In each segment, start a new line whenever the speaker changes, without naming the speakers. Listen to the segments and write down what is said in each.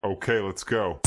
Okay, let's go.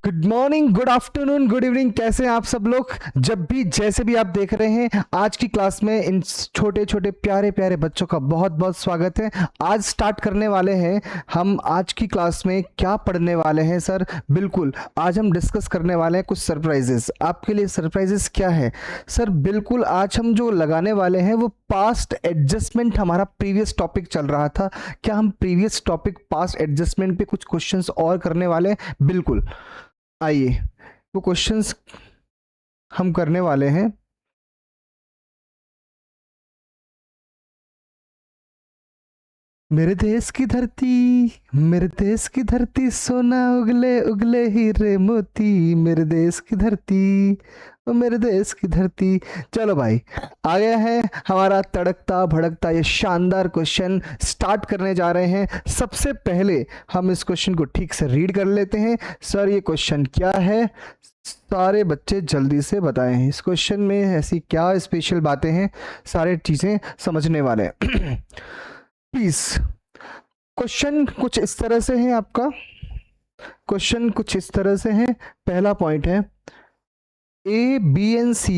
Good morning, good afternoon, good evening. कैसे हैं आप सब लोग? जब भी जैसे भी आप देख रहे हैं, आज की क्लास में इन छोटे छोटे प्यारे प्यारे बच्चों का बहुत बहुत स्वागत है। आज स्टार्ट करने वाले हैं हम। आज की क्लास में क्या पढ़ने वाले हैं सर? बिल्कुल आज हम डिस्कस करने वाले हैं कुछ सरप्राइजेस। आपके लिए सरप्राइजेस क्या है सर? बिल्कुल आज हम जो लगाने वाले हैं वो पास्ट एडजस्टमेंट। हमारा प्रीवियस टॉपिक चल रहा था, क्या हम प्रीवियस टॉपिक पास्ट एडजस्टमेंट पे कुछ क्वेश्चंस और करने वाले हैं? बिल्कुल, आइए वो क्वेश्चंस हम करने वाले हैं। मेरे देश की धरती, मेरे देश की धरती, सोना उगले उगले हीरे मोती, मेरे देश की धरती, ओ मेरे देश की धरती। चलो भाई, आ गया है हमारा तड़कता भड़कता ये शानदार क्वेश्चन। स्टार्ट करने जा रहे हैं। सबसे पहले हम इस क्वेश्चन को ठीक से रीड कर लेते हैं। सर ये क्वेश्चन क्या है? सारे बच्चे जल्दी से बताएं, इस क्वेश्चन में ऐसी क्या स्पेशल बातें हैं? सारे चीजें समझने वाले हैं प्लीज। क्वेश्चन कुछ इस तरह से है आपका। क्वेश्चन कुछ इस तरह से है। पहला पॉइंट है, A, B and C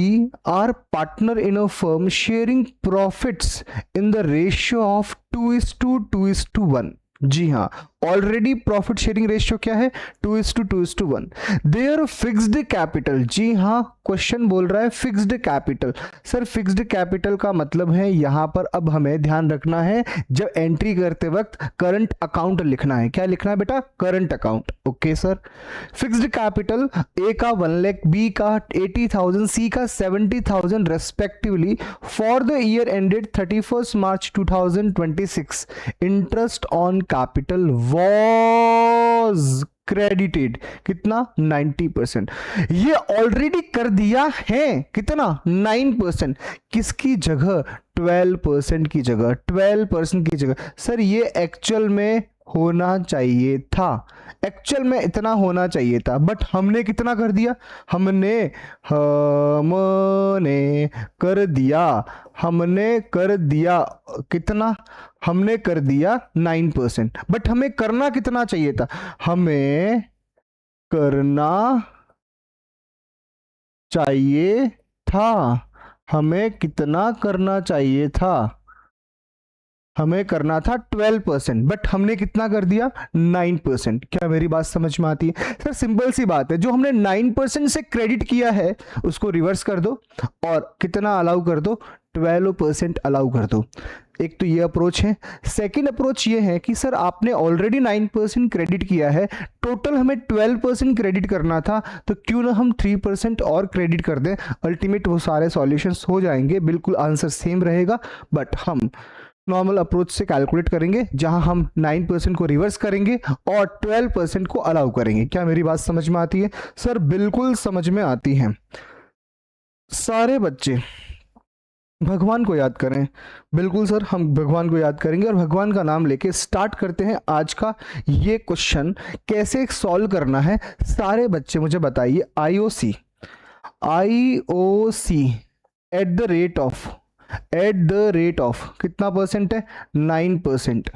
are partner in a firm sharing profits in the ratio of 2:1। जी हाँ, ऑलरेडी प्रॉफिट शेयरिंग रेशियो क्या है? 2:1। देयर फिक्स्ड कैपिटल, जी हाँ क्वेश्चन बोल रहा है fixed capital. Sir fixed capital का मतलब है यहाँ पर अब हमें ध्यान रखना है, जब एंट्री करते वक्त करंट अकाउंट लिखना है। क्या लिखना है बेटा? Current account. Okay sir, fixed capital A का 1 लाख, बी का 80,000, सी का 70,000 respectively for the year ended 31 March 2026। Interest on capital was credited कितना? 90%। ये ऑलरेडी कर दिया है कितना? 9%। किसकी जगह? 12% की जगह। 12% की जगह। सर ये एक्चुअल में होना चाहिए था, एक्चुअल में इतना होना चाहिए था, बट हमने कितना कर दिया? हमने कर दिया, हमने कर दिया कितना? हमने कर दिया 9%। बट हमें करना कितना चाहिए था? हमें करना चाहिए था, हमें कितना करना चाहिए था? हमें करना था 12%, बट हमने कितना कर दिया? 9%। क्या मेरी बात समझ में आती है? सर सिंपल सी बात है, जो हमने 9% से क्रेडिट किया है उसको रिवर्स कर दो और कितना अलाउ कर दो? 12% अलाउ कर दो। एक तो ये अप्रोच है। सेकंड अप्रोच ये है कि सर आपने ऑलरेडी 9% क्रेडिट किया है, टोटल हमें 12% क्रेडिट करना था, तो क्यों ना हम 3% और क्रेडिट कर दें। अल्टीमेट वो सारे सॉल्यूशंस हो जाएंगे, बिल्कुल आंसर सेम रहेगा, बट हम नॉर्मल अप्रोच से कैलकुलेट करेंगे, जहां हम 9% को रिवर्स करेंगे और 12% को अलाउ करेंगे। क्या मेरी बात समझ में आती है? सर बिल्कुल समझ में आती है। सारे बच्चे भगवान को याद करें। बिल्कुल सर, हम भगवान को याद करेंगे और भगवान का नाम लेके स्टार्ट करते हैं आज का ये क्वेश्चन। कैसे सॉल्व करना है सारे बच्चे मुझे बताइए। IOC, IOC eight the rate of कितना परसेंट है? 9%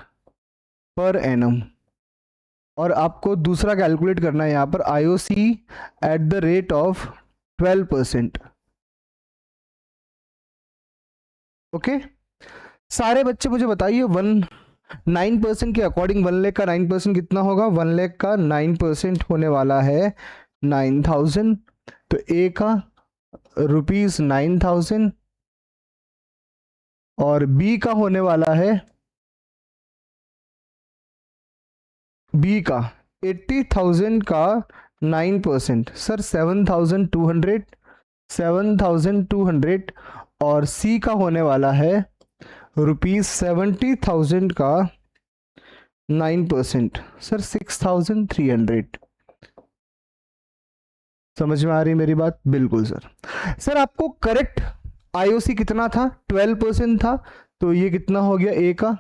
पर एनम। और आपको दूसरा कैलकुलेट करना है यहां पर, IOC eight the rate of 12%। Okay, सारे बच्चे मुझे बताइए 9% के अकॉर्डिंग 1 लाख का 9% कितना होगा? 1 लाख का 9% होने वाला है 9,000। तो ए का ₹9,000 और बी का होने वाला है, बी का 80,000 का 9%। सर 7,200, 7,200 और सी का होने वाला है ₹70,000 का 9%। सर 6,300। समझ में आ रही मेरी बात? बिल्कुल सर। सर आपको करेक्ट आईओसी कितना था? 12% था, तो ये कितना हो गया? ए का,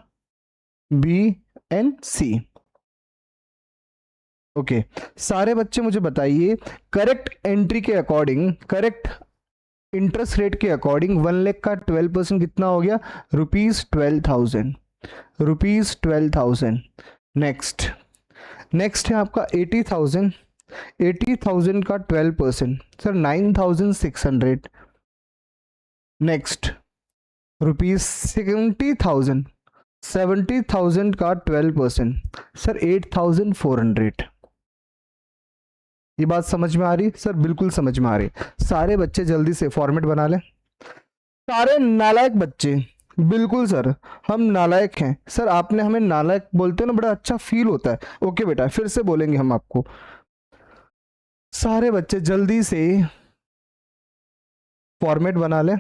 बी एंड सी। ओके, सारे बच्चे मुझे बताइए करेक्ट एंट्री के अकॉर्डिंग, करेक्ट इंटरेस्ट रेट के अकॉर्डिंग 1 लाख का 12% कितना हो गया, ₹12,000, ₹12,000। नेक्स्ट है आपका 80,000, 80,000 का 12% सर 9,600। नेक्स्ट ₹70,000, 70,000 का 12% सर 8,400। ये बात समझ में आ रही सर? बिल्कुल समझ में आ रही। सारे बच्चे जल्दी से फॉर्मेट बना लें, सारे नालायक बच्चे। बिल्कुल सर, हम नालायक हैं सर। आपने हमें नालायक बोलते हो ना, बड़ा अच्छा फील होता है। ओके बेटा, फिर से बोलेंगे हम आपको। सारे बच्चे जल्दी से फॉर्मेट बना लें।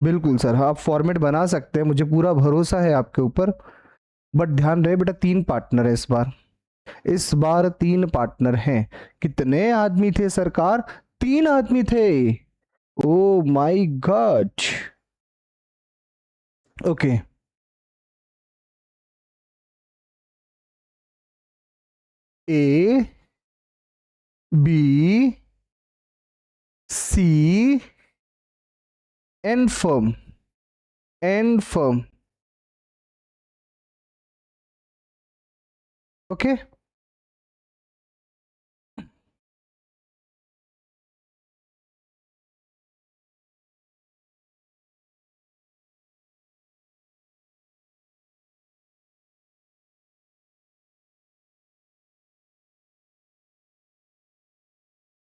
बिल्कुल सर, आप फॉर्मेट बना सकते हैं, मुझे पूरा भरोसा है आपके ऊपर। बट ध्यान रहे बेटा, 3 पार्टनर है इस बार 3 पार्टनर हैं। कितने आदमी थे सरकार? 3 आदमी थे। Oh my god. Okay, A B C N firm, okay.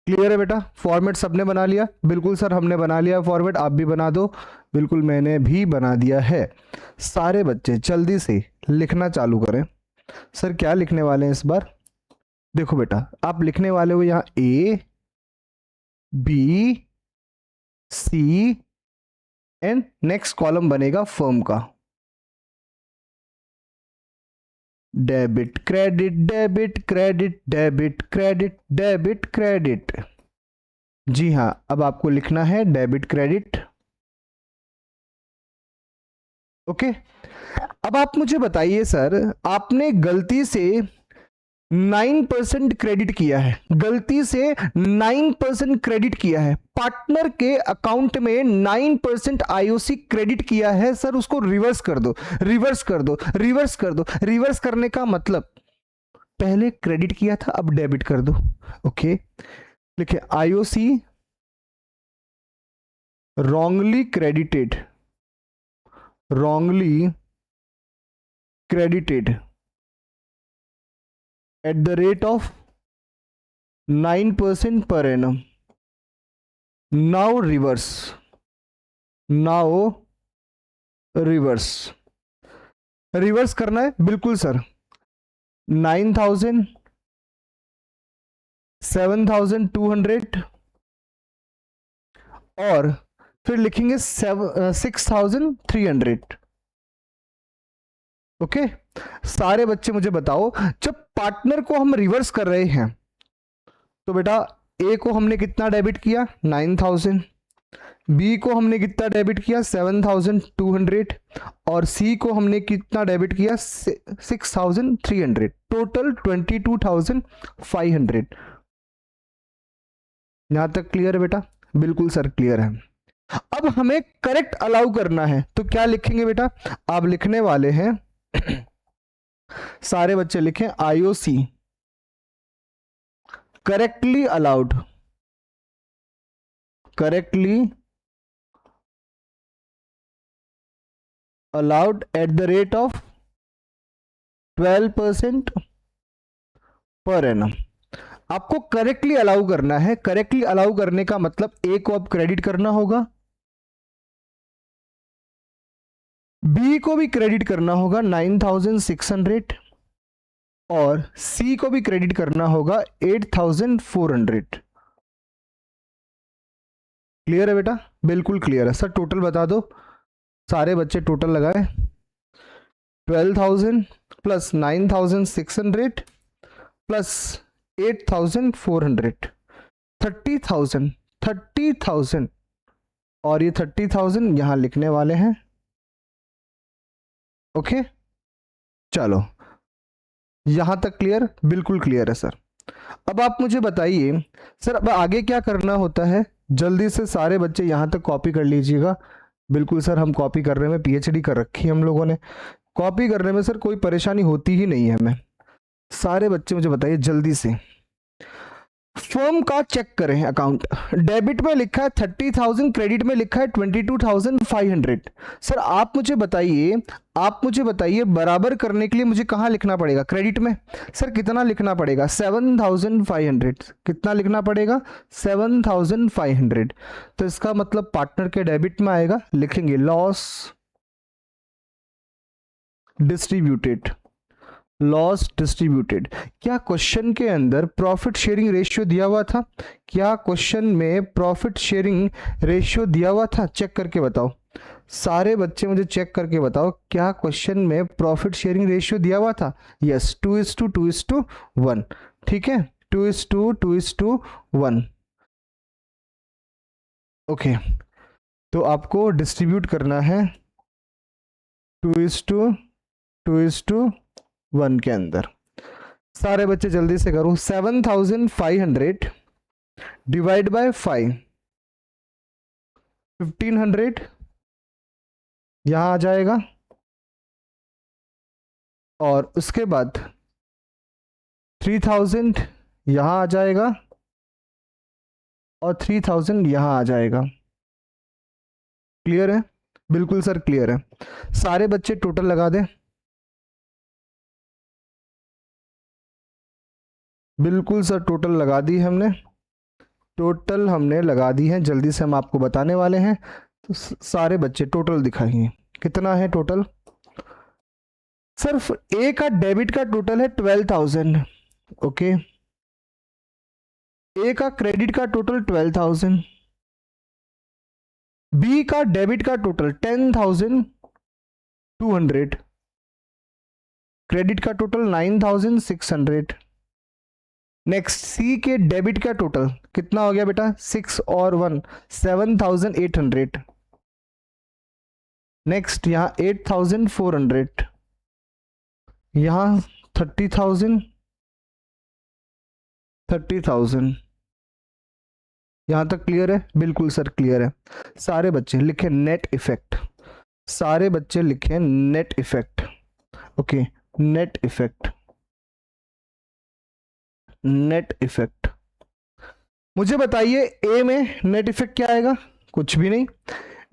Clear है बेटा? फॉर्मेट सबने बना लिया? बिल्कुल सर, हमने बना लिया फॉर्मेट, आप भी बना दो। बिल्कुल, मैंने भी बना दिया है। सारे बच्चे जल्दी से लिखना चालू करें। सर क्या लिखने वाले हैं इस बार? देखो बेटा, आप लिखने वाले हो यहाँ A B C and next column बनेगा फर्म का। Debit credit, debit credit, debit credit, debit credit. जी हाँ, अब आपको लिखना है डेबिट क्रेडिट। ओके, अब आप मुझे बताइए सर, आपने गलती से 9% क्रेडिट किया है, गलती से 9% क्रेडिट किया है, पार्टनर के अकाउंट में 9% आईओसी क्रेडिट किया है। सर उसको रिवर्स कर दो, रिवर्स कर दो, रिवर्स कर दो। रिवर्स करने का मतलब पहले क्रेडिट किया था, अब डेबिट कर दो। ओके, लिखे IOC wrongly credited, wrongly credited at the rate of 9% per annum. Now reverse, now reverse, reverse करना है। बिल्कुल सर, 9,000, 7,200 और फिर लिखेंगे 6,300। ओके, सारे बच्चे मुझे बताओ, जब पार्टनर को हम रिवर्स कर रहे हैं तो बेटा ए को हमने कितना डेबिट किया, 9,000, बी को हमने कितना डेबिट किया, 7,200 और सी को हमने कितना डेबिट किया, 6,300। टोटल 22,500। यहां तक क्लियर है बेटा? बिल्कुल सर, क्लियर है। अब हमें करेक्ट अलाउ करना है, तो क्या लिखेंगे बेटा? आप लिखने वाले हैं सारे बच्चे लिखें IOC correctly allowed, correctly allowed at the rate of 12% per annum. आपको करेक्टली अलाउ करना है। करेक्टली अलाउ करने का मतलब ए को अब क्रेडिट करना होगा, बी को भी क्रेडिट करना होगा 9,600 और सी को भी क्रेडिट करना होगा 8,400। क्लियर है बेटा? बिल्कुल क्लियर है सर। टोटल बता दो, सारे बच्चे टोटल लगाए। 12,000 प्लस 9,600 प्लस 8,400, 30,000, 30,000 और ये 30,000 यहां लिखने वाले हैं। ओके, चलो यहां तक क्लियर? बिल्कुल क्लियर है सर। अब आप मुझे बताइए सर, अब आगे क्या करना होता है? जल्दी से सारे बच्चे यहाँ तक कॉपी कर लीजिएगा। बिल्कुल सर, हम कॉपी करने में पीएचडी कर रखी है हम लोगों ने, कॉपी करने में सर कोई परेशानी होती ही नहीं है हमें। सारे बच्चे मुझे बताइए जल्दी से। फर्म का चेक करें अकाउंट, डेबिट में लिखा है 30,000, क्रेडिट में लिखा है 22,500। सर आप मुझे बताइए बराबर करने के लिए मुझे कहाँ लिखना पड़ेगा? क्रेडिट में सर कितना लिखना पड़ेगा? 7,500। कितना लिखना पड़ेगा? 7,500। तो इसका मतलब पार्टनर के डेबिट में आएगा, लिखेंगे लॉस डिस्ट्रीब्यूटेड। Loss distributed. क्या क्वेश्चन के अंदर प्रॉफिट शेयरिंग रेशियो दिया हुआ था? क्या क्वेश्चन में प्रॉफिट शेयरिंग रेशियो दिया हुआ था? चेक करके बताओ सारे बच्चे, मुझे चेक करके बताओ, क्या क्वेश्चन में प्रॉफिट शेयरिंग रेशियो दिया हुआ था? यस, 2:2:1। ठीक है, 2:2:1। ओके, तो आपको डिस्ट्रीब्यूट करना है 2:1 के अंदर। सारे बच्चे जल्दी से करो। 7,500 डिवाइड बाय 5, 1,500 यहां आ जाएगा, और उसके बाद 3,000 यहां आ जाएगा, और 3,000 यहां आ जाएगा। क्लियर है? बिल्कुल सर क्लियर है। सारे बच्चे टोटल लगा दें। बिल्कुल सर, टोटल लगा दी हमने, टोटल हमने लगा दी है। जल्दी से हम आपको बताने वाले हैं, तो सारे बच्चे टोटल दिखाइए कितना है टोटल। सिर्फ ए का डेबिट का टोटल है 12,000। ओके, ए का क्रेडिट का टोटल 12,000, बी का डेबिट का टोटल 10,200, क्रेडिट का टोटल 9,600। नेक्स्ट सी के डेबिट का टोटल कितना हो गया बेटा? 6 और 1 7,800। नेक्स्ट यहां 8,400, यहां 30,000, 30,000। यहां तक क्लियर है? बिल्कुल सर क्लियर है। सारे बच्चे लिखें नेट इफेक्ट, सारे बच्चे लिखें net effect. Okay, net effect, net effect. मुझे बताइए ए में नेट इफेक्ट क्या आएगा? कुछ भी नहीं।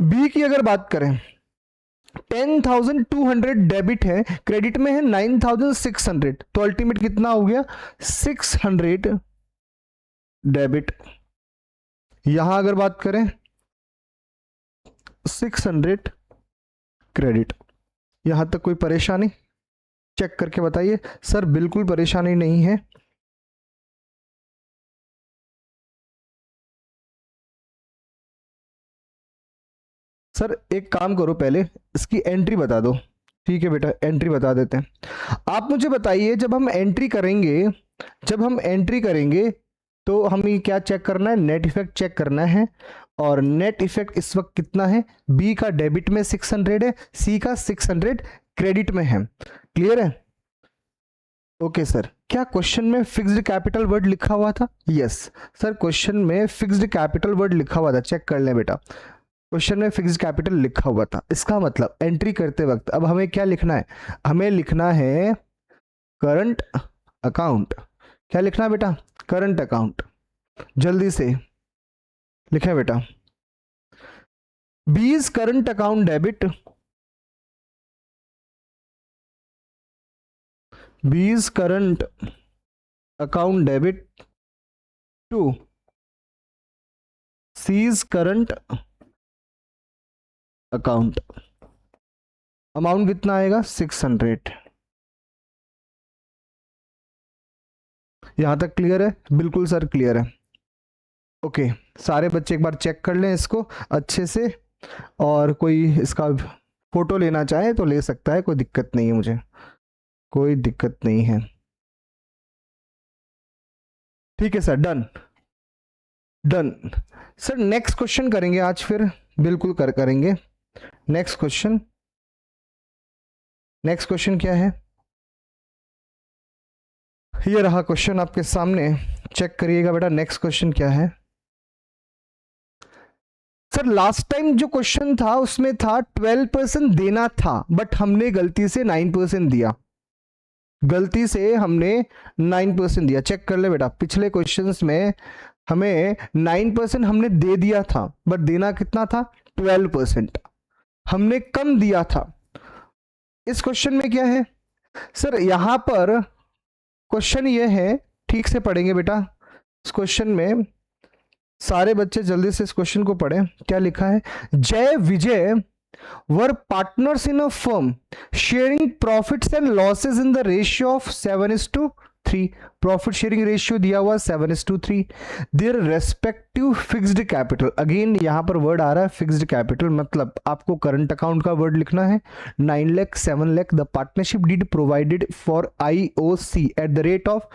बी की अगर बात करें, 10,200 डेबिट है, क्रेडिट में है 9,600, तो अल्टीमेट कितना हो गया? 600 डेबिट। यहां अगर बात करें 600 क्रेडिट। यहां तक कोई परेशानी? चेक करके बताइए। सर बिल्कुल परेशानी नहीं है। सर एक काम करो, पहले इसकी एंट्री बता दो। ठीक है बेटा, एंट्री बता देते हैं। आप मुझे बताइए, जब हम एंट्री करेंगे तो हमें क्या चेक करना है? नेट इफेक्ट चेक करना है। और नेट इफेक्ट इस वक्त कितना है? बी का डेबिट में 600 है, सी का 600 क्रेडिट में है। क्लियर है? ओके सर, क्या क्वेश्चन में फिक्स्ड कैपिटल वर्ड लिखा हुआ था? यस सर, क्वेश्चन में फिक्स्ड कैपिटल वर्ड लिखा हुआ था। चेक कर लें बेटा, क्वेश्चन में फिक्स्ड कैपिटल लिखा हुआ था। इसका मतलब एंट्री करते वक्त अब हमें क्या लिखना है? हमें लिखना है करंट अकाउंट। क्या लिखना है बेटा? Current account. जल्दी से लिखें बेटा। B is current account debit, B is current account debit to C is current account. Amount कितना आएगा? 600। यहां तक क्लियर है? बिल्कुल सर क्लियर है। ओके, सारे बच्चे एक बार चेक कर लें इसको अच्छे से, और कोई इसका फोटो लेना चाहे तो ले सकता है, कोई दिक्कत नहीं है, मुझे कोई दिक्कत नहीं है। ठीक है sir, done done. Sir next question करेंगे आज फिर, बिल्कुल करेंगे। नेक्स्ट क्वेश्चन क्या है? ये रहा क्वेश्चन आपके सामने, चेक करिएगा बेटा। नेक्स्ट क्वेश्चन क्या है? सर लास्ट टाइम जो क्वेश्चन था उसमें था 12% देना था, बट हमने गलती से 9% दिया, गलती से हमने 9% दिया। चेक कर ले बेटा, पिछले क्वेश्चंस में हमें 9% हमने दे दिया था, बट देना कितना था? 12%, हमने कम दिया था। इस क्वेश्चन में क्या है सर? यहां पर क्वेश्चन ये है, ठीक से पढ़ेंगे बेटा इस क्वेश्चन में, सारे बच्चे जल्दी से इस क्वेश्चन को पढ़ें। क्या लिखा है? Jay Vijay were partners in a firm sharing profits and losses in the ratio of 7:3। Profit sharing ratio दिया हुआ 7:3। Their respective fixed capital, again यहां पर वर्ड आ रहा है फिक्स्ड कैपिटल, मतलब आपको करंट अकाउंट का वर्ड लिखना है। 9 lakh 7 lakh. The partnership deed provided for IOC at the rate of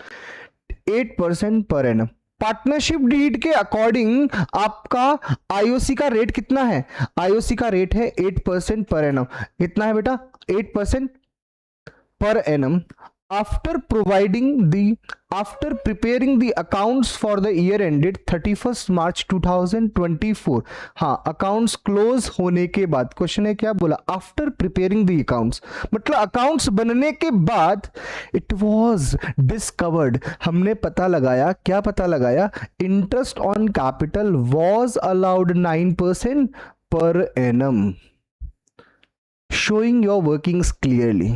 8% per annum. Partnership deed के अकॉर्डिंग आपका IOC का रेट कितना है? IOC का रेट है 8% पर एनम। कितना है बेटा? 8% per annum after preparing the accounts for the year ended 31st March 2024। हाँ, अकाउंट्स क्लोज होने के बाद, क्वेश्चन है क्या बोला? आफ्टर प्रिपेयरिंग द अकाउंट्स, मतलब अकाउंट्स बनने के बाद इट वाज डिस्कवर्ड, हमने पता लगाया, क्या पता लगाया? Interest on capital was allowed 9% per annum, showing your workings clearly.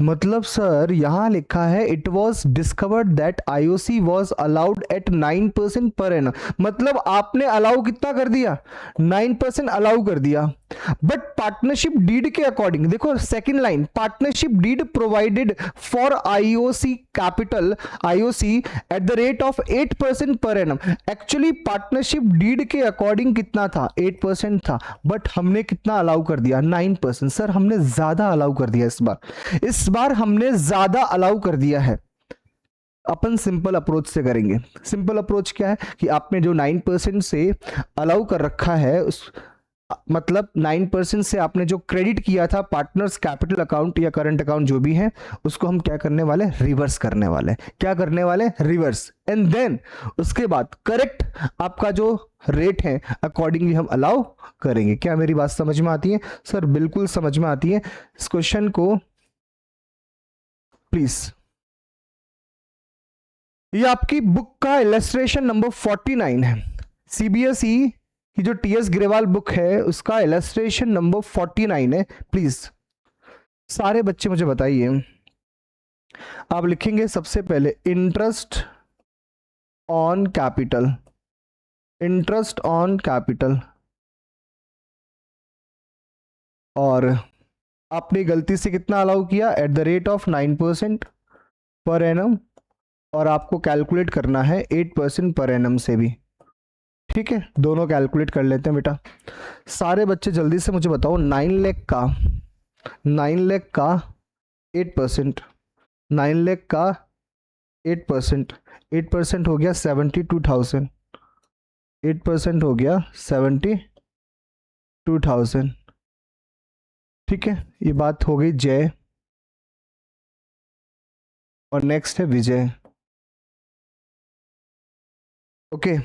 मतलब सर यहां लिखा है it was discovered that IOC was allowed at 9% per annum, मतलब आपने अलाउ कितना कर दिया? 9% अलाउ कर दिया। बट पार्टनरशिप डीड के अकॉर्डिंग, देखो second line, partnership deed provided for IOC capital, IOC at the rate of 8% per annum. Actually partnership deed के अकॉर्डिंग कितना था? 8% था, बट हमने कितना अलाउ कर दिया? 9%। सर हमने ज्यादा अलाउ कर दिया इस बार हमने ज्यादा अलाउ कर दिया है। अपन सिंपल अप्रोच से करेंगे। सिंपल अप्रोच क्या है कि आपने जो 9% से अलाउ कर रखा है, उस मतलब 9% से आपने जो क्रेडिट किया था पार्टनर्स कैपिटल अकाउंट या करंट अकाउंट जो भी है, उसको हम क्या करने वाले? रिवर्स करने वाले। क्या करने वाले? रिवर्स। एंड देन उसके बाद करेक्ट आपका जो रेट है अकॉर्डिंगली हम अलाउ करेंगे। क्या मेरी बात समझ में आती है? सर बिल्कुल समझ में आती है। इस क्वेश्चन को प्लीज, ये आपकी बुक का इलस्ट्रेशन नंबर 49 है। CBSE की जो TS ग्रेवाल बुक है उसका इलस्ट्रेशन नंबर 49 है। प्लीज सारे बच्चे मुझे बताइए, आप लिखेंगे सबसे पहले interest on capital, interest on capital, और आपने गलती से कितना अलाउ किया? Eight the rate of 9% per annum, और आपको कैलकुलेट करना है 8% पर एनम से भी। ठीक है, दोनों कैलकुलेट कर लेते हैं बेटा। सारे बच्चे जल्दी से मुझे बताओ, 9 लाख का 8%, 9 लाख का 8%, 8% हो गया 72,000, 8% हो गया 72,000। ठीक है, ये बात हो गई जय, और नेक्स्ट है विजय। ओके,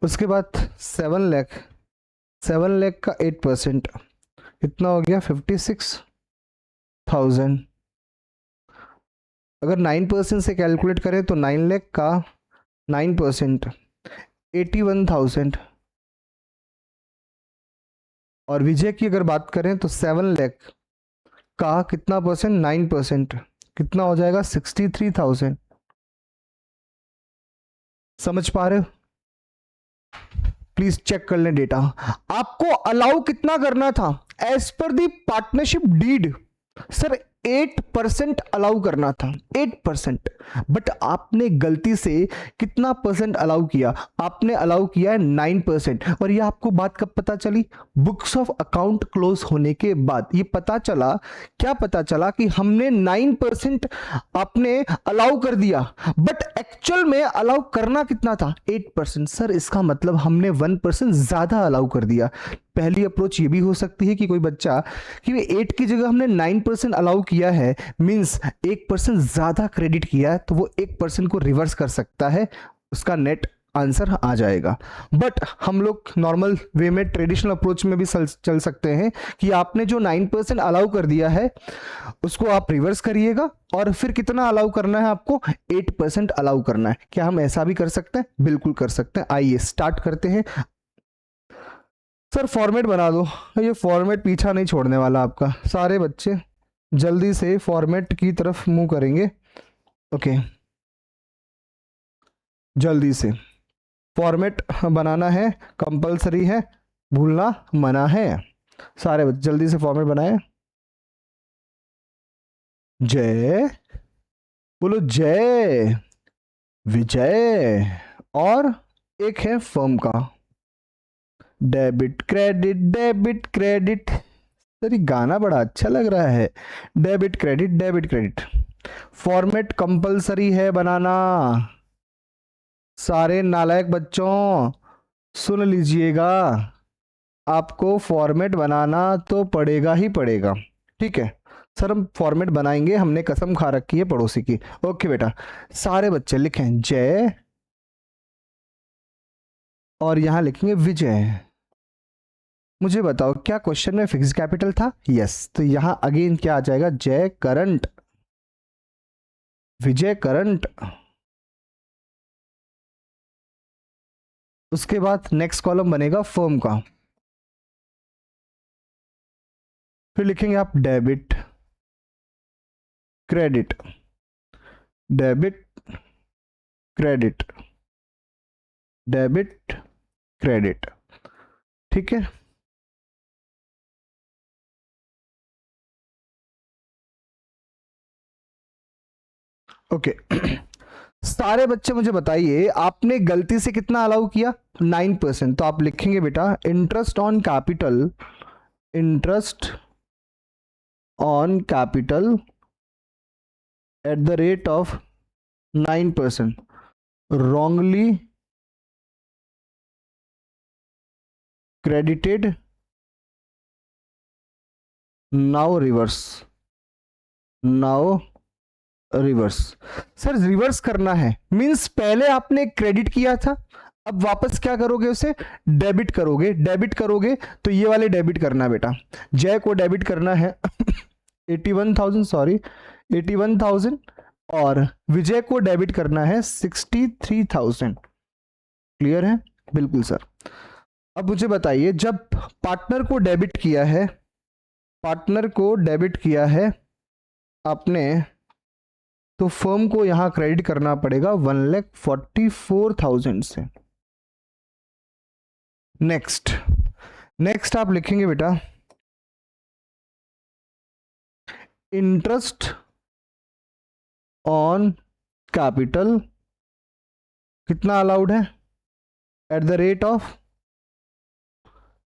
उसके बाद 7 लाख का 8% कितना हो गया? 56,000। अगर 9% से कैलकुलेट करें तो 9 लाख का 9% 81,000, और विजय की अगर बात करें तो 7 लाख का कितना परसेंट? 9%, कितना हो जाएगा? 63,000। समझ पा रहे हो? प्लीज चेक कर लें डेटा। आपको अलाउ कितना करना था एज पर दी पार्टनरशिप डीड? सर 8% अलाउ करना था, 8%, बट आपने गलती से कितना परसेंट अलाउ किया? आपने अलाउ किया है 9%। और ये आपको बात कब पता चली? बुक्स ऑफ अकाउंट क्लोज होने के बाद ये पता चला। क्या पता चला? कि हमने 9% आपने अलाउ कर दिया, बट एक्चुअल में अलाउ करना कितना था? 8%। सर इसका मतलब हमने 1% ज्यादा अलाउ कर दिया। पहली अप्रोच ये भी हो सकती है कि कोई बच्चा कि 8 की जगह हमने 9% अलाउ किया है, मींस 1% ज्यादा क्रेडिट किया है, तो वो 1% को रिवर्स कर सकता है, उसका नेट आंसर आ जाएगा। बट हम लोग नॉर्मल वे में ट्रेडिशनल अप्रोच में भी चल सकते हैं कि आपने जो 9% अलाउ कर दिया है उसको आप रिवर्स करिएगा और फिर कितना अलाउ करना है आपको, 8% अलाउ करना है। क्या हम ऐसा भी कर सकते हैं? बिल्कुल कर सकते हैं। आइए स्टार्ट करते हैं। सर फॉर्मेट बना दो। ये फॉर्मेट पीछा नहीं छोड़ने वाला आपका, सारे बच्चे जल्दी से फॉर्मेट की तरफ मूव करेंगे। ओके, जल्दी से फॉर्मेट बनाना है, कंपलसरी है, भूलना मना है। सारे बच्चे जल्दी से फॉर्मेट बनाए। जय बोलो, जय विजय। और एक है फर्म का, debit credit, debit credit. Sir ये गाना बड़ा अच्छा लग रहा है, debit credit, debit credit. Format compulsory है बनाना। सारे नालायक बच्चों सुन लीजिएगा, आपको फॉर्मेट बनाना तो पड़ेगा ही पड़ेगा। ठीक है सर, हम फॉर्मेट बनाएंगे, हमने कसम खा रखी है पड़ोसी की। ओके बेटा, सारे बच्चे लिखें जय और यहां लिखेंगे विजय। मुझे बताओ क्या क्वेश्चन में फिक्स कैपिटल था? यस, तो यहां अगेन क्या आ जाएगा, जय करंट, विजय करंट। उसके बाद नेक्स्ट कॉलम बनेगा फर्म का, फिर लिखेंगे आप debit credit, debit credit, debit credit. ठीक है, ओके। सारे बच्चे मुझे बताइए आपने गलती से कितना अलाउ किया? 9%। तो आप लिखेंगे बेटा interest on capital, interest on capital eight the rate of 9%, wrongly credited, now reverse, now reverse. Sir reverse करना है मींस पहले आपने क्रेडिट किया था, अब वापस क्या करोगे, उसे डेबिट करोगे। डेबिट करोगे तो ये वाले डेबिट करना बेटा, जय को डेबिट करना है 81,000, सॉरी 81,000, और विजय को डेबिट करना है 63,000। क्लियर है? बिल्कुल सर। अब मुझे बताइए जब पार्टनर को डेबिट किया है, पार्टनर को डेबिट किया है आपने, तो फर्म को यहां क्रेडिट करना पड़ेगा 1,44,000 से। नेक्स्ट, नेक्स्ट आप लिखेंगे बेटा इंटरेस्ट ऑन कैपिटल, कितना अलाउड है, एट द रेट ऑफ,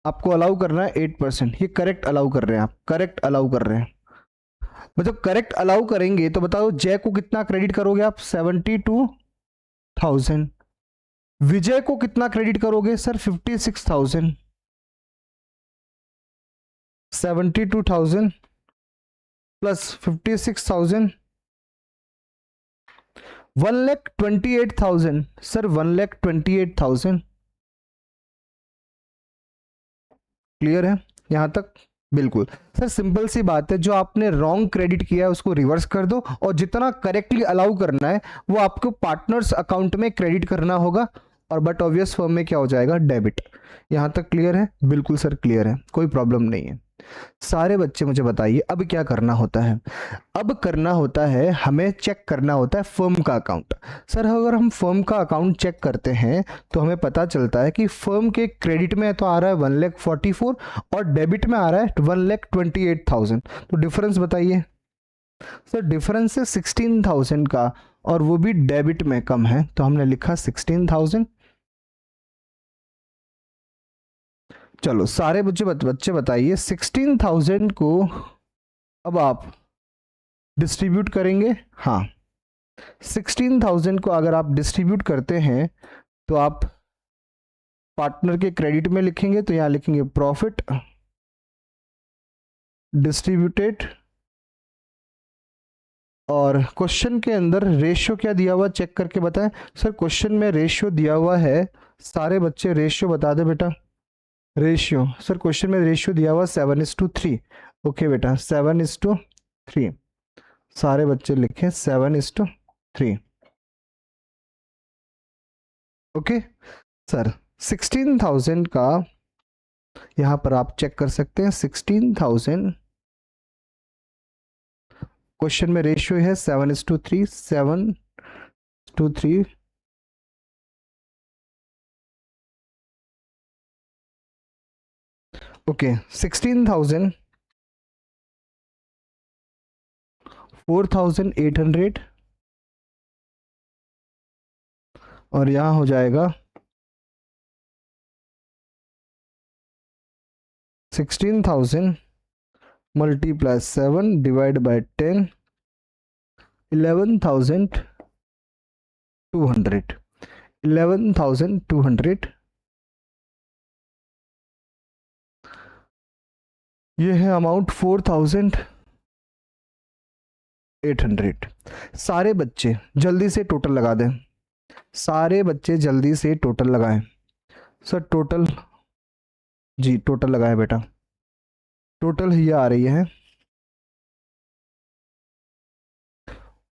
आपको अलाउ करना है 8%। ये करेक्ट अलाउ कर रहे हैं आप, करेक्ट अलाउ कर रहे हैं। मतलब करेक्ट अलाउ करेंगे तो बताओ जय को कितना क्रेडिट करोगे आप? 72,000। विजय को कितना क्रेडिट करोगे सर? 56,000। 72,000 plus 56,000, 1,28,000 sir, 1,28,000। क्लियर है यहां तक? बिल्कुल सर, सिंपल सी बात है, जो आपने रॉन्ग क्रेडिट किया है उसको रिवर्स कर दो और जितना करेक्टली अलाउ करना है वो आपको पार्टनर्स अकाउंट में क्रेडिट करना होगा, और बट ऑब्वियस फर्म में क्या हो जाएगा, डेबिट। यहां तक क्लियर है? बिल्कुल सर क्लियर है, कोई प्रॉब्लम नहीं है। सारे बच्चे मुझे बताइए अब क्या करना होता है? अब करना होता है, हमें चेक करना होता है फर्म का अकाउंट। सर अगर हम फर्म का अकाउंट चेक करते हैं तो हमें पता चलता है कि फर्म के क्रेडिट में तो आ रहा है 1,44,000 और डेबिट में आ रहा है 1,28,000। तो डिफरेंस बताइए सर। डिफरेंस है 16,000 का, और वो भी डेबिट में कम है, तो हमने लिखा 16,000। चलो सारे बच्चे बताइए 16,000 को अब आप डिस्ट्रीब्यूट करेंगे। हाँ, 16,000 को अगर आप डिस्ट्रीब्यूट करते हैं तो आप पार्टनर के क्रेडिट में लिखेंगे, तो यहां लिखेंगे प्रॉफिट डिस्ट्रीब्यूटेड और क्वेश्चन के अंदर रेशियो क्या दिया हुआ चेक करके बताएं। सर क्वेश्चन में रेशियो दिया हुआ है, सारे बच्चे रेशियो बता दे बेटा। रेशियो सर क्वेश्चन में रेशियो दिया हुआ 7:3। ओके बेटा 7:3, सारे बच्चे लिखें 7:3। ओके सर 16,000 का यहां पर आप चेक कर सकते हैं। 16,000 क्वेश्चन में रेशियो है 7:3, 7:3। ओके 16,000, 4,800 और यहां हो जाएगा 16,000 मल्टीप्लाई 7 डिवाइड बाय 10, 11,200, 11,200। ये है अमाउंट 4,800। सारे बच्चे जल्दी से टोटल लगा दें, सारे बच्चे जल्दी से टोटल लगाएं। सर टोटल, जी टोटल लगाएं बेटा। टोटल ये आ रही है,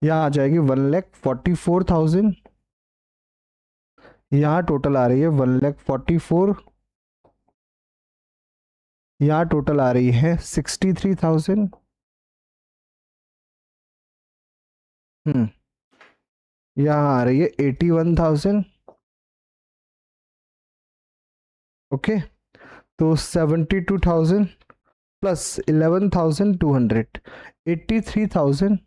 यहाँ आ जाएगी 1,44,000। यहाँ टोटल आ रही है 1,44,000। यहाँ टोटल आ रही है 63,000। यहाँ आ रही है 81,000। ओके तो 72,000 प्लस 11,200, 83,200।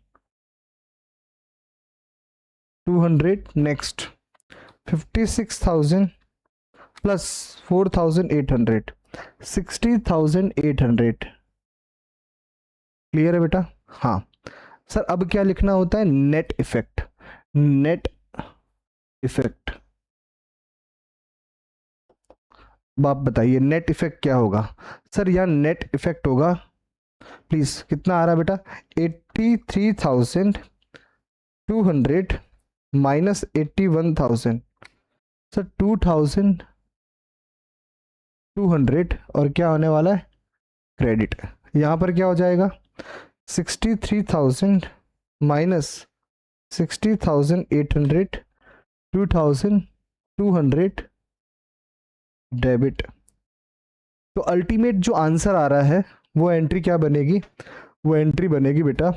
Next 56,000 plus 4,800, 60,800। क्लियर है बेटा? हाँ सर अब क्या लिखना होता है? Net effect. नेट इफेक्ट, आप बताइए नेट इफेक्ट क्या होगा? सर यहाँ नेट इफेक्ट होगा, प्लीज कितना आ रहा है बेटा? 83,200 माइनस 81,000। सर 2,200 और क्या होने वाला है? क्रेडिट। यहाँ पर क्या हो जाएगा? 63,000 माइनस 60,800, 2,200 डेबिट। तो अल्टीमेट जो आंसर आ रहा है वो एंट्री क्या बनेगी? वो एंट्री बनेगी बेटा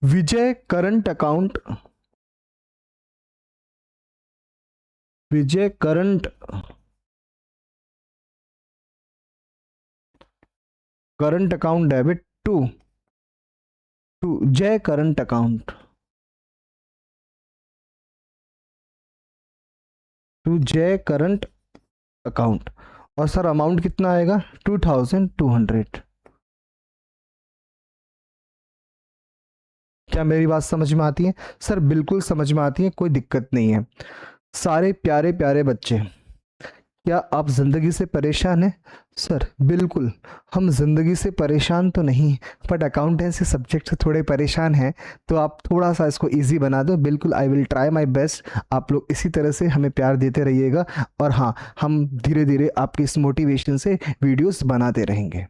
Vijay current account, Vijay current account debit to Jay current account, to Jay current account. और सर अमाउंट कितना आएगा? 2,200। क्या मेरी बात समझ में आती है? सर बिल्कुल समझ में आती है, कोई दिक्कत नहीं है। सारे प्यारे प्यारे बच्चे, क्या आप जिंदगी से परेशान हैं? सर बिल्कुल हम जिंदगी से परेशान तो नहीं, बट अकाउंटेंसी सब्जेक्ट से थोड़े परेशान हैं, तो आप थोड़ा सा इसको इजी बना दो। बिल्कुल I will try my best. आप लोग इसी तरह से हमें प्यार देते रहिएगा और हाँ हम धीरे धीरे आपके इस मोटिवेशन से वीडियोस बनाते रहेंगे।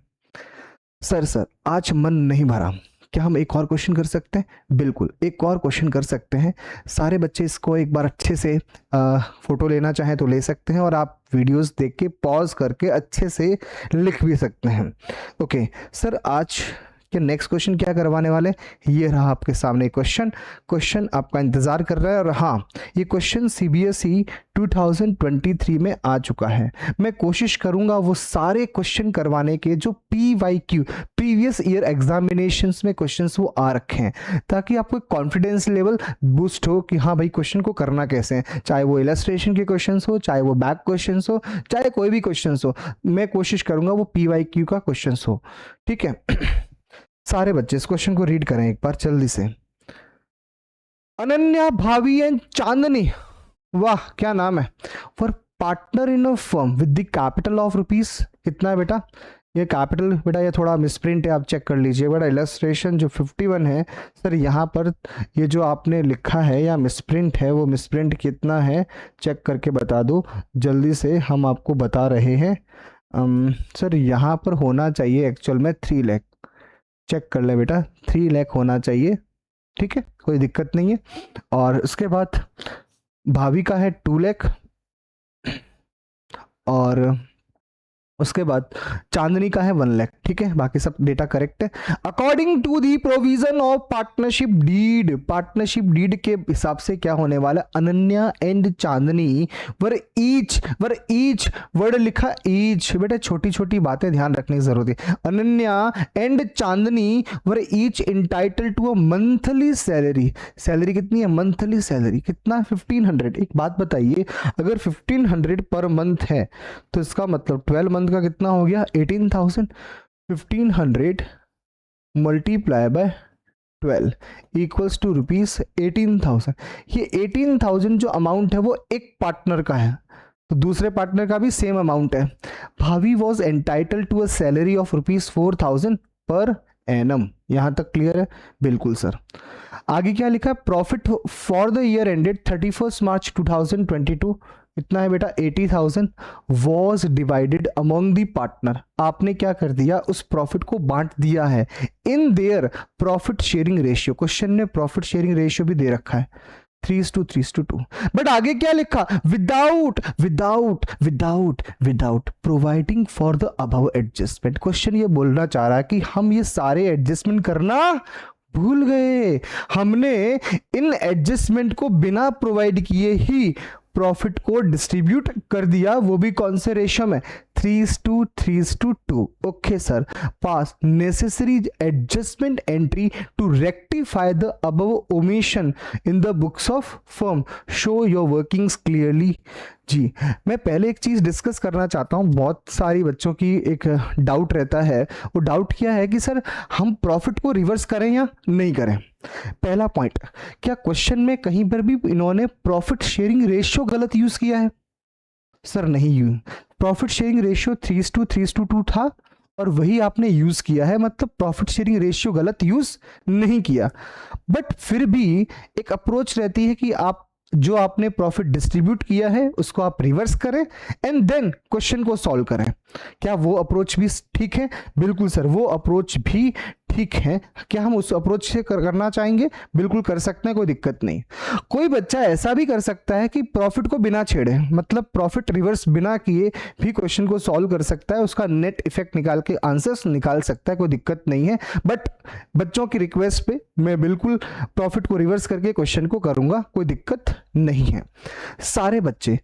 सर आज मन नहीं भरा, क्या हम एक और क्वेश्चन कर सकते हैं? बिल्कुल एक और क्वेश्चन कर सकते हैं। सारे बच्चे इसको एक बार अच्छे से फोटो लेना चाहें तो ले सकते हैं और आप वीडियोस देख के पॉज करके अच्छे से लिख भी सकते हैं। ओके सर आज के नेक्स्ट क्वेश्चन क्या करवाने वाले? ये रहा आपके सामने क्वेश्चन आपका इंतज़ार कर रहा है। और हाँ ये क्वेश्चन CBSE 2023 में आ चुका है। मैं कोशिश करूंगा वो सारे क्वेश्चन करवाने के जो PYQ प्रीवियस ईयर एग्जामिनेशंस में क्वेश्चंस वो आ रखे हैं, ताकि आपको कॉन्फिडेंस लेवल बूस्ट हो कि हाँ भाई क्वेश्चन को करना कैसे है। चाहे वो इलस्ट्रेशन के क्वेश्चंस हो, चाहे वो बैक क्वेश्चंस हो, चाहे कोई भी क्वेश्चंस हो, मैं कोशिश करूंगा वो PYQ का क्वेश्चंस हो। ठीक है सारे बच्चे इस क्वेश्चन को रीड करें एक बार जल्दी से। अनन्या, भावी एंड चांदनी, वाह क्या नाम है। For partner in a firm with the capital of rupees, कितना है बेटा? ये कैपिटल बेटा ये थोड़ा मिसप्रिंट है, आप चेक कर लीजिए बेटा। इलस्ट्रेशन जो 51 है सर, यहाँ पर ये जो आपने लिखा है या मिसप्रिंट है, वो मिसप्रिंट कितना है चेक करके बता दो जल्दी से, हम आपको बता रहे हैं। सर यहाँ पर होना चाहिए एक्चुअल में 3 लाख, चेक कर ले बेटा, 3 लाख होना चाहिए, ठीक है, कोई दिक्कत नहीं है। और उसके बाद भाभी का है 2 लाख, और उसके बाद चांदनी का है 1 लाख, ठीक है, बाकी सब डेटा करेक्ट है। According to the provision of partnership deed, partnership deed के हिसाब से क्या होने वाला, Ananya and Chandni were each word लिखा ईच, बेटा छोटी छोटी बातें ध्यान रखने की जरूरत है। Ananya and Chandni were each entitled to a monthly salary, salary कितनी है, मंथली सैलरी कितना, 1500। एक बात बताइए, अगर 1500 पर मंथ है तो इसका मतलब 12 मंथ का कितना हो गया, 18,000। 1500 multiply by 12 equals to rupees 18,000। ये 18,000 जो अमाउंट है वो एक पार्टनर का है, तो दूसरे पार्टनर का भी सेम अमाउंट है। Bhavi was entitled to a salary of rupees 4,000 per annum, यहां तक क्लियर है, बिल्कुल सर। आगे क्या लिखा है, profit for the year ended 31 मार्च 2022 इतना है बेटा 80,000 was divided among the partner, आपने क्या कर दिया, उस प्रॉफिट को बांट दिया है in their profit sharing ratio. Question में प्रॉफिट शेयरिंग रेशियो भी दे रखा है 3:2। बट आगे क्या लिखा, without providing for the above adjustment. Question ये बोलना चाह रहा है कि हम ये सारे एडजस्टमेंट करना भूल गए, हमने इन एडजस्टमेंट को बिना प्रोवाइड किए ही प्रॉफिट को डिस्ट्रीब्यूट कर दिया, वो भी कौन से रेशियो में, 3:2। Okay sir, pass necessary adjustment entry to rectify the above omission in the books of firm, show your workings clearly. जी मैं पहले एक चीज डिस्कस करना चाहता हूं, बहुत सारी बच्चों की एक डाउट रहता है, वो डाउट क्या है कि सर हम प्रॉफिट को रिवर्स करें या नहीं करें। पहला पॉइंट, क्या क्वेश्चन में कहीं पर भी इन्होंने प्रॉफिट शेयरिंग रेशियो गलत यूज किया है, सर नहीं, प्रॉफिट शेयरिंग रेशियो 3:2 था और वही आपने यूज किया है, मतलब प्रॉफिट शेयरिंग रेशियो गलत यूज नहीं किया। बट फिर भी एक अप्रोच रहती है कि आप जो आपने प्रॉफिट डिस्ट्रीब्यूट किया है उसको आप रिवर्स करें एंड देन क्वेश्चन को सॉल्व करें। क्या वो अप्रोच भी ठीक है, बिल्कुल सर वो अप्रोच भी ठीक है। क्या हम उस अप्रोच से करना चाहेंगे, बिल्कुल कर सकते हैं, कोई दिक्कत नहीं। कोई बच्चा ऐसा भी कर सकता है कि प्रॉफिट को बिना छेड़े, मतलब प्रॉफिट रिवर्स बिना किए भी क्वेश्चन को सॉल्व कर सकता है, उसका नेट इफेक्ट निकाल के आंसर्स निकाल सकता है, कोई दिक्कत नहीं है। बट बच्चों की रिक्वेस्ट पे मैं बिल्कुल प्रॉफिट को रिवर्स करके क्वेश्चन को करूंगा, कोई दिक्कत नहीं है। सारे बच्चे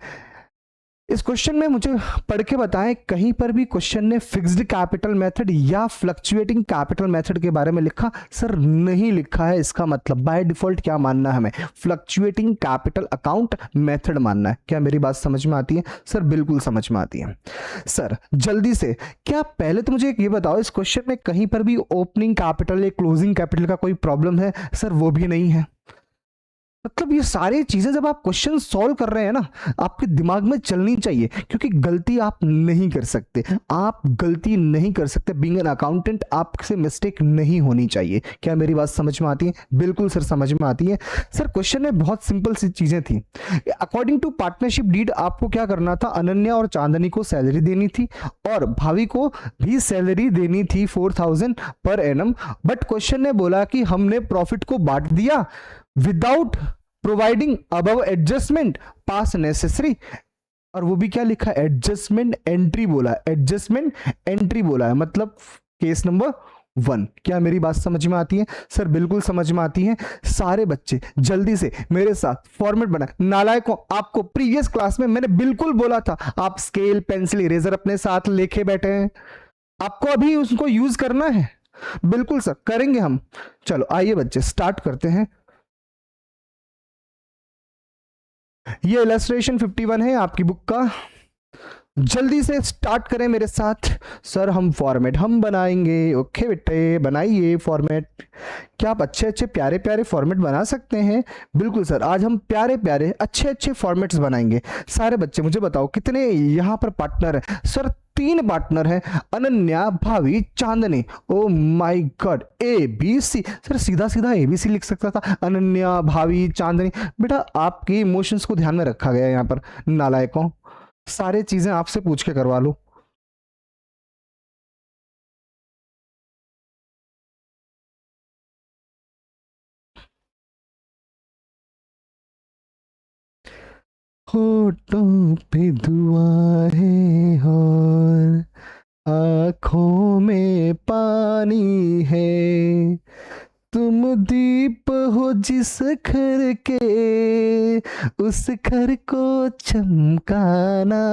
इस क्वेश्चन में मुझे पढ़ के बताएं, कहीं पर भी क्वेश्चन ने फिक्स्ड कैपिटल मेथड या फ्लक्चुएटिंग कैपिटल मेथड के बारे में लिखा, सर नहीं लिखा है। इसका मतलब बाय डिफॉल्ट क्या मानना है हमें, फ्लक्चुएटिंग कैपिटल अकाउंट मेथड मानना है। क्या मेरी बात समझ में आती है, सर बिल्कुल समझ में आती है। सर जल्दी से, क्या पहले तो मुझे ये बताओ, इस क्वेश्चन में कहीं पर भी ओपनिंग कैपिटल या क्लोजिंग कैपिटल का कोई प्रॉब्लम है, सर वो भी नहीं है। मतलब ये सारी चीजें जब आप क्वेश्चन सॉल्व कर रहे हैं ना, आपके दिमाग में चलनी चाहिए, क्योंकि गलती आप नहीं कर सकते, आप गलती नहीं कर सकते। बीइंग एन अकाउंटेंट आपसे मिस्टेक नहीं होनी चाहिए। क्या मेरी बात समझ में आती है, बिल्कुल सर समझ में आती है। सर क्वेश्चन में बहुत सिंपल सी चीजें थी। अकॉर्डिंग टू पार्टनरशिप डीड आपको क्या करना था, अनन्या और चांदनी को सैलरी देनी थी और भाभी को भी सैलरी देनी थी 4,000 पर एनम। बट क्वेश्चन ने बोला कि हमने प्रॉफिट को बांट दिया विदाउट प्रोवाइडिंग अबव एडजस्टमेंट पास नेसेसरी, और वो भी क्या लिखा, एडजस्टमेंट एंट्री बोला, एडजस्टमेंट एंट्री बोला है, मतलब केस नंबर 1। क्या मेरी बात समझ में आती है, सर बिल्कुल समझ में आती है। सारे बच्चे जल्दी से मेरे साथ फॉर्मेट बना। नालायकों, आपको प्रीवियस क्लास में मैंने बिल्कुल बोला था आप स्केल पेंसिल इरेजर अपने साथ लेके बैठे हैं, आपको अभी उसको यूज करना है। बिल्कुल सर करेंगे हम। चलो आइए बच्चे स्टार्ट करते हैं। ये इलस्ट्रेशन 51 है आपकी बुक का, जल्दी से स्टार्ट करें मेरे साथ। सर हम फॉर्मेट हम बनाएंगे, ओके बेटे बनाइए फॉर्मेट। क्या आप अच्छे अच्छे प्यारे प्यारे फॉर्मेट बना सकते हैं, बिल्कुल सर आज हम प्यारे प्यारे अच्छे अच्छे फॉर्मेट्स बनाएंगे। सारे बच्चे मुझे बताओ कितने यहाँ पर पार्टनर है, सर तीन पार्टनर हैं, Ananya, Bhavi, Chandni. Oh my god, A B C. Sir सीधा सीधा ए बी सी लिख सकता था, अनन्या, भावी, चांदनी। बेटा आपके इमोशंस को ध्यान में रखा गया है यहाँ पर, नालायकों। सारे चीजें आपसे पूछ के करवा लो। होठों पे दुआएं और आँखों में पानी है, तुम दीप हो जिस घर के, उस घर को चमकाना,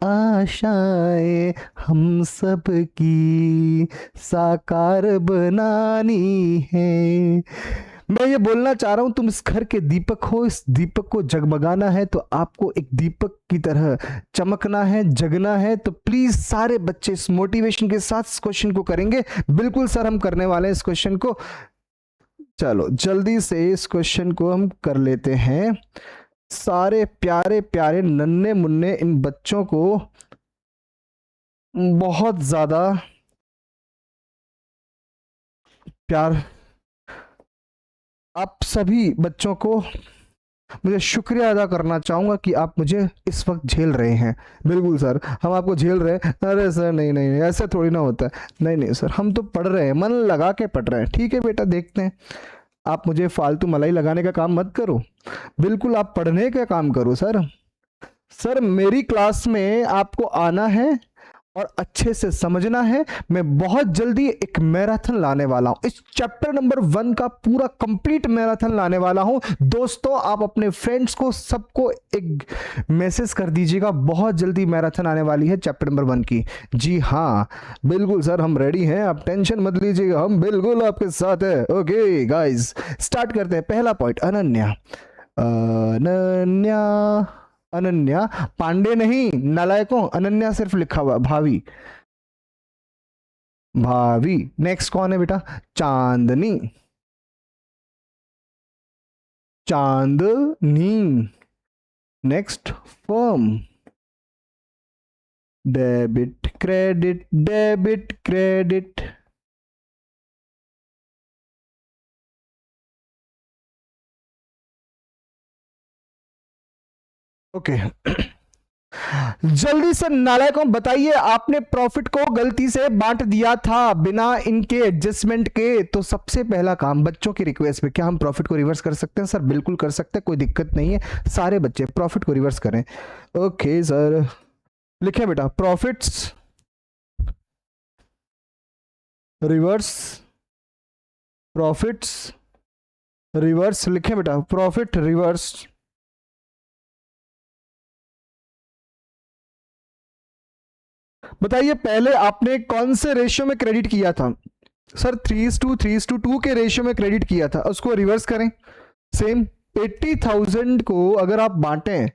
आशाएं हम सब की साकार बनानी है। मैं ये बोलना चाह रहा हूं, तुम इस घर के दीपक हो, इस दीपक को जगमगाना है तो आपको एक दीपक की तरह चमकना है, जगना है। तो प्लीज सारे बच्चे इस मोटिवेशन के साथ इस क्वेश्चन को करेंगे। बिल्कुल सर, हम करने वाले हैं इस क्वेश्चन को। चलो जल्दी से इस क्वेश्चन को हम कर लेते हैं। सारे प्यारे प्यारे नन्हे मुन्ने इन बच्चों को बहुत ज्यादा प्यार, आप सभी बच्चों को मुझे शुक्रिया अदा करना चाहूंगा कि आप मुझे इस वक्त झेल रहे हैं। बिल्कुल सर, हम आपको झेल रहे हैं। अरे सर नहीं नहीं नहीं, ऐसा थोड़ी ना होता है। नहीं नहीं सर, हम तो पढ़ रहे हैं, मन लगा के पढ़ रहे हैं। ठीक है बेटा, देखते हैं। आप मुझे फालतू मलाई लगाने का काम मत करो, बिल्कुल आप पढ़ने का काम करो सर। सर मेरी क्लास में आपको आना है और अच्छे से समझना है। मैं बहुत जल्दी एक मैराथन लाने वाला हूं, इस चैप्टर नंबर 1 का पूरा कंप्लीट मैराथन लाने वाला हूं। दोस्तों आप अपने फ्रेंड्स को सबको एक मैसेज कर दीजिएगा, बहुत जल्दी मैराथन आने वाली है चैप्टर नंबर 1 की। जी हाँ बिल्कुल सर, हम रेडी हैं, आप टेंशन मत लीजिएगा, हम बिल्कुल आपके साथ है। ओके गाइस, स्टार्ट करते हैं। पहला पॉइंट, अनन्या। अनन्या, अनन्या, पांडे नहीं नालायकों, अनन्या सिर्फ लिखा हुआ। भावी, भावी। नेक्स्ट कौन है बेटा? Chandni, Chandni. Next firm, debit credit, debit credit. Okay जल्दी से नालायकों बताइए, आपने प्रॉफिट को गलती से बांट दिया था बिना इनके एडजस्टमेंट के। तो सबसे पहला काम, बच्चों की रिक्वेस्ट पे, क्या हम प्रॉफिट को रिवर्स कर सकते हैं? सर बिल्कुल कर सकते हैं, कोई दिक्कत नहीं है। सारे बच्चे प्रॉफिट को रिवर्स करें। ओके सर, लिखे बेटा, प्रॉफिट्स रिवर्स, प्रॉफिट्स रिवर्स। लिखे बेटा, प्रॉफिट रिवर्स। बताइए पहले आपने कौन से रेशियो में क्रेडिट किया था? सर 3:2 के रेशियो में क्रेडिट किया था, उसको रिवर्स करें। सेम 80,000 को अगर आप बांटें,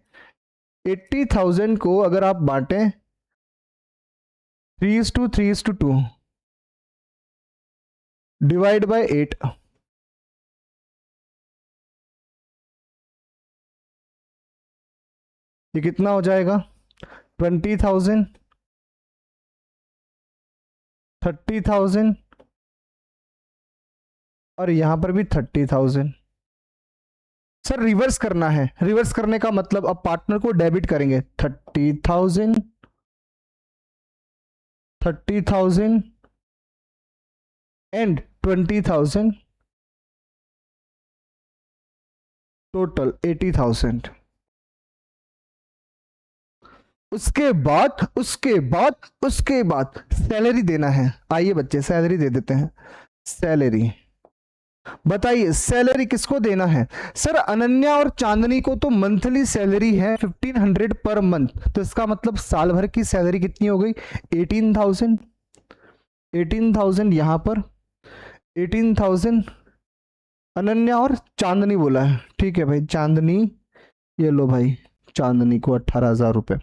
80,000 को अगर आप बांटें 3:2 डिवाइड बाय 8, ये कितना हो जाएगा? 20,000, 30,000 और यहां पर भी 30,000। सर रिवर्स करना है, रिवर्स करने का मतलब अब पार्टनर को डेबिट करेंगे। 30,000, 30,000 एंड 20,000, टोटल 80,000। उसके बाद सैलरी देना है। आइए बच्चे सैलरी दे देते हैं। सैलरी बताइए, सैलरी किसको देना है? सर अनन्या और चांदनी को तो मंथली सैलरी है 1500 पर मंथ, तो इसका मतलब साल भर की सैलरी कितनी हो गई? 18,000। 18,000 यहां पर, 18,000 अनन्या और चांदनी बोला है। ठीक है भाई, चांदनी, ये लो भाई, चांदनी को 18,000 रुपए।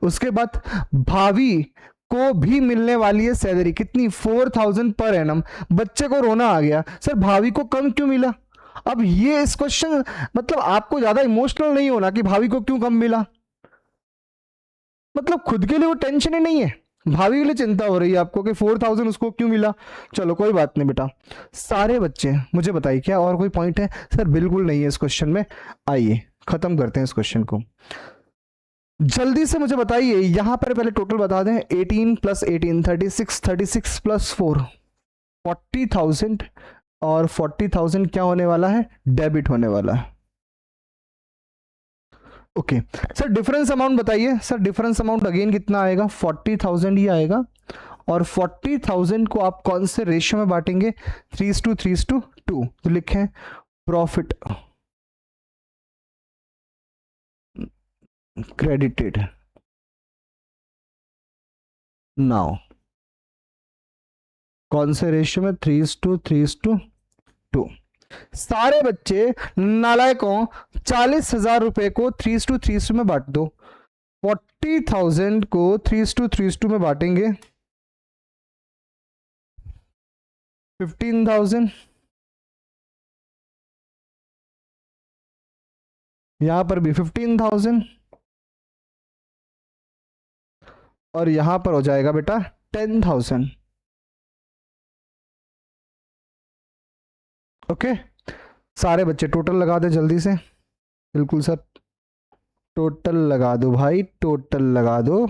उसके बाद भाभी को भी मिलने वाली है सैलरी, कितनी? 4,000 पर एनम। बच्चे को रोना आ गया, सर भाभी को कम क्यों मिला? अब ये इस क्वेश्चन, मतलब आपको ज्यादा इमोशनल नहीं होना कि भाभी को क्यों कम मिला। मतलब खुद के लिए वो टेंशन ही नहीं है, भाभी के लिए चिंता हो रही है आपको कि 4000 उसको क्यों मिला। चलो कोई बात नहीं बेटा। सारे बच्चे मुझे बताइए क्या और कोई पॉइंट है? सर बिल्कुल नहीं है इस क्वेश्चन में। आइए खत्म करते हैं इस क्वेश्चन को। जल्दी से मुझे बताइए, यहां पर पहले टोटल बता दें। 18 प्लस 18 36, 36 प्लस 4 40,000, और 40,000 क्या होने वाला है? डेबिट होने वाला है। ओके सर डिफरेंस अमाउंट बताइए। सर डिफरेंस अमाउंट अगेन कितना आएगा? 40,000 ही आएगा। और 40,000 को आप कौन से रेशियो में बांटेंगे? 3:2। तो लिखें प्रॉफिट क्रेडिटेड नाउ। कौन से रेशियो में? 3:2। सारे बच्चे नालायकों 40,000 रुपए को 3:3 में बांट दो। 40,000 को 3:3 में बांटेंगे 15,000, यहां पर भी 15,000, और यहां पर हो जाएगा बेटा 10,000। ओके सारे बच्चे टोटल लगा दे जल्दी से। बिल्कुल सर टोटल लगा दो भाई, टोटल लगा दो।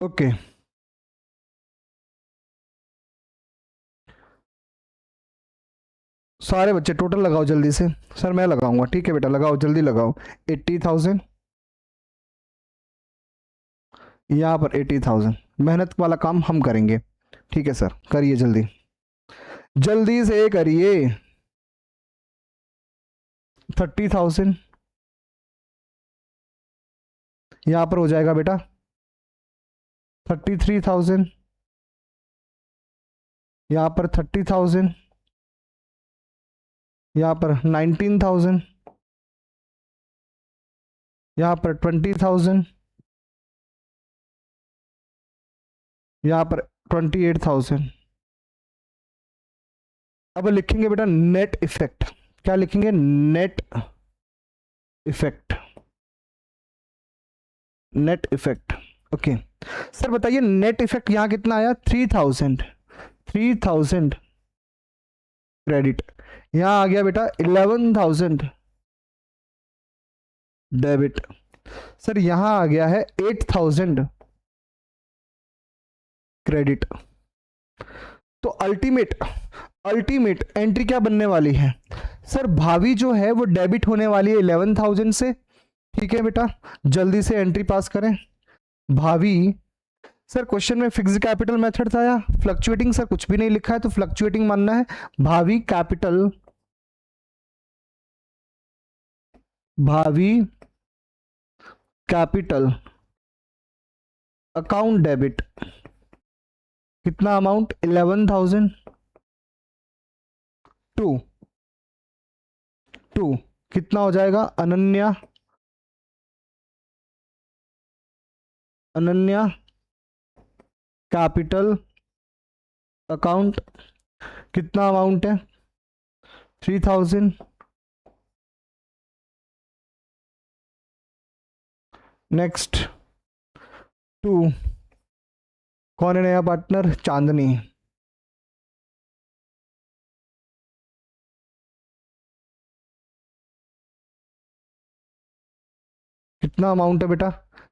ओके सारे बच्चे टोटल लगाओ जल्दी से। सर मैं लगाऊंगा, ठीक है बेटा लगाओ जल्दी लगाओ। 80,000, यहाँ पर 80,000। मेहनत वाला काम हम करेंगे, ठीक है सर करिए जल्दी, जल्दी से करिए। 30,000 यहाँ पर हो जाएगा बेटा 33,000, यहाँ पर 30,000, यहाँ पर 19,000, यहाँ पर 20,000, यहाँ पर 28,000। अब लिखेंगे बेटा नेट इफेक्ट। क्या लिखेंगे? Net effect, net effect. Okay sir बताइए नेट इफेक्ट यहां कितना आया? 3,000 क्रेडिट। यहां आ गया बेटा 11,000 डेबिट। सर यहां आ गया है 8,000 क्रेडिट। तो अल्टीमेट एंट्री क्या बनने वाली है? सर भावी जो है वो डेबिट होने वाली है 11,000 से। ठीक है बेटा जल्दी से एंट्री पास करें। भावी सर क्वेश्चन में फिक्स्ड कैपिटल मेथड था या फ्लक्चुएटिंग? सर कुछ भी नहीं लिखा है तो फ्लक्चुएटिंग मानना है। भावी कैपिटल अकाउंट डेबिट कितना अमाउंट? 11,000 टू कितना हो जाएगा? अनन्या कैपिटल अकाउंट कितना अमाउंट है? 3,000। नेक्स्ट 2 कौन है नया पार्टनर? चांदनी। कितना अमाउंट है बेटा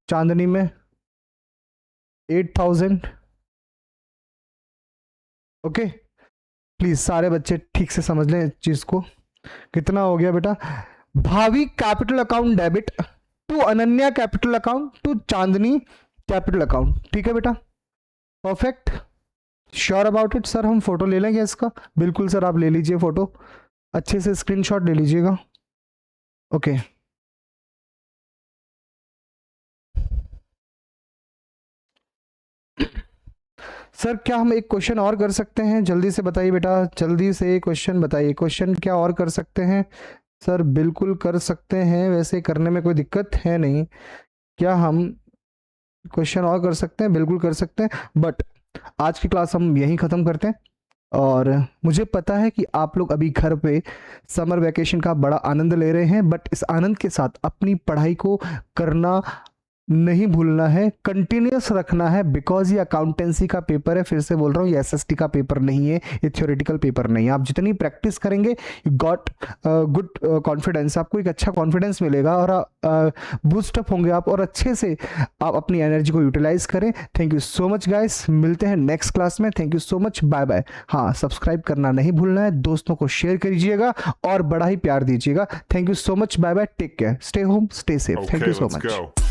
चांदनी में? 8,000। ओके प्लीज सारे बच्चे ठीक से समझ लें इस चीज को। कितना हो गया बेटा? Bhavi capital account debit to Ananya capital account to Chandni capital account. ठीक है बेटा perfect, sure about it? Sir हम फोटो ले लेंगे इसका? बिल्कुल सर आप ले लीजिए फोटो, अच्छे से स्क्रीनशॉट ले लीजिएगा। ओके सर क्या हम एक क्वेश्चन और कर सकते हैं? जल्दी से बताइए बेटा, जल्दी से क्वेश्चन बताइए। क्वेश्चन क्या और कर सकते हैं? सर बिल्कुल कर सकते हैं, वैसे करने में कोई दिक्कत है नहीं। क्या हम क्वेश्चन और कर सकते हैं? बिल्कुल कर सकते हैं, बट आज की क्लास हम यहीं ख़त्म करते हैं। और मुझे पता है कि आप लोग अभी घर पे समर वैकेशन का बड़ा आनंद ले रहे हैं, बट इस आनंद के साथ अपनी पढ़ाई को करना नहीं भूलना है, कंटिन्यूस रखना है, बिकॉज ये अकाउंटेंसी का पेपर है। फिर से बोल रहा हूँ, ये एसएसटी का पेपर नहीं है, ये थ्योरेटिकल पेपर नहीं है। आप जितनी प्रैक्टिस करेंगे, यू गॉट गुड कॉन्फिडेंस, आपको एक अच्छा कॉन्फिडेंस मिलेगा और बूस्ट अप होंगे आप, और अच्छे से आप अपनी एनर्जी को यूटिलाइज करें। Thank you so much guys, मिलते हैं नेक्स्ट क्लास में। Thank you so much, bye bye. हाँ, सब्सक्राइब करना नहीं भूलना है, दोस्तों को शेयर कीजिएगा और बड़ा ही प्यार दीजिएगा। Thank you so much, bye bye, take care, stay home, stay safe. Thank
Okay,
you so
let's
much.
go.